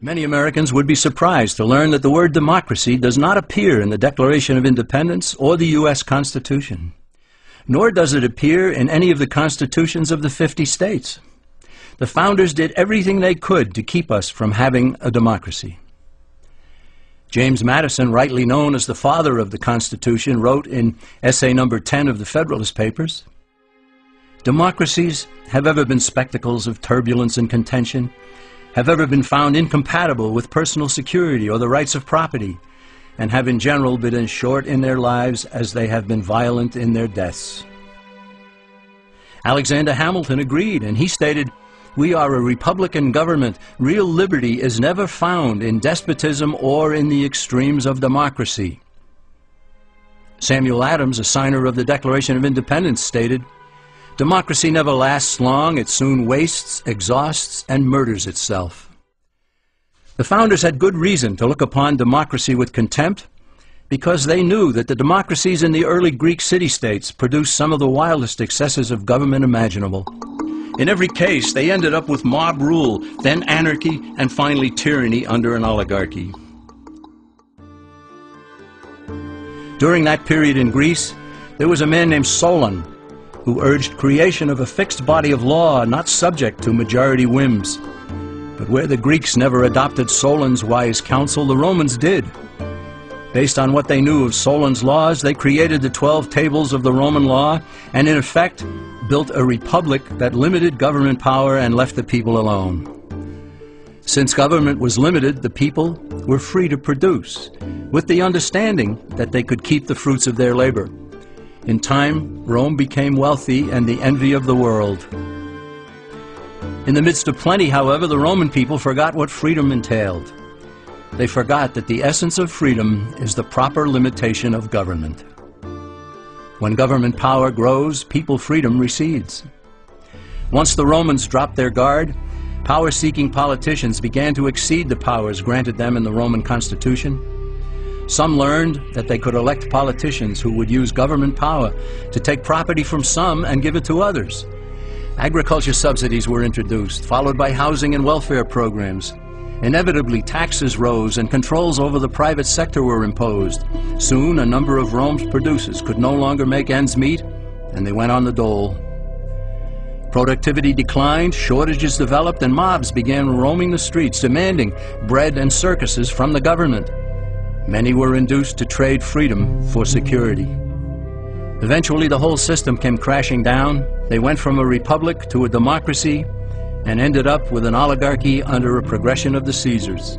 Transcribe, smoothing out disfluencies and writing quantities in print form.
Many Americans would be surprised to learn that the word democracy does not appear in the Declaration of Independence or the U.S. Constitution, nor does it appear in any of the constitutions of the 50 states. The founders did everything they could to keep us from having a democracy. James Madison, rightly known as the father of the Constitution, wrote in essay number 10 of the Federalist Papers, "Democracies have ever been spectacles of turbulence and contention, have ever been found incompatible with personal security or the rights of property, and have in general been as short in their lives as they have been violent in their deaths." Alexander Hamilton agreed, and he stated, "We are a republican government. Real liberty is never found in despotism or in the extremes of democracy." Samuel Adams, a signer of the Declaration of Independence, stated, "Democracy never lasts long. It soon wastes, exhausts, and murders itself." The founders had good reason to look upon democracy with contempt, because they knew that the democracies in the early Greek city-states produced some of the wildest excesses of government imaginable. In every case, they ended up with mob rule, then anarchy, and finally tyranny under an oligarchy. During that period in Greece, there was a man named Solon, who urged creation of a fixed body of law not subject to majority whims. But where the Greeks never adopted Solon's wise counsel, the Romans did. Based on what they knew of Solon's laws, they created the 12 tables of the Roman law and, in effect, built a republic that limited government power and left the people alone. Since government was limited, the people were free to produce, with the understanding that they could keep the fruits of their labor. In time, Rome became wealthy and the envy of the world. In the midst of plenty, however, the Roman people forgot what freedom entailed. They forgot that the essence of freedom is the proper limitation of government. When government power grows, people freedom recedes. Once the Romans dropped their guard, power-seeking politicians began to exceed the powers granted them in the Roman Constitution. Some learned that they could elect politicians who would use government power to take property from some and give it to others. Agriculture subsidies were introduced, followed by housing and welfare programs. Inevitably, taxes rose and controls over the private sector were imposed. Soon, a number of Rome's producers could no longer make ends meet, and they went on the dole. Productivity declined, shortages developed, and mobs began roaming the streets, demanding bread and circuses from the government. Many were induced to trade freedom for security. Eventually, the whole system came crashing down. They went from a republic to a democracy and ended up with an oligarchy under a progression of the Caesars.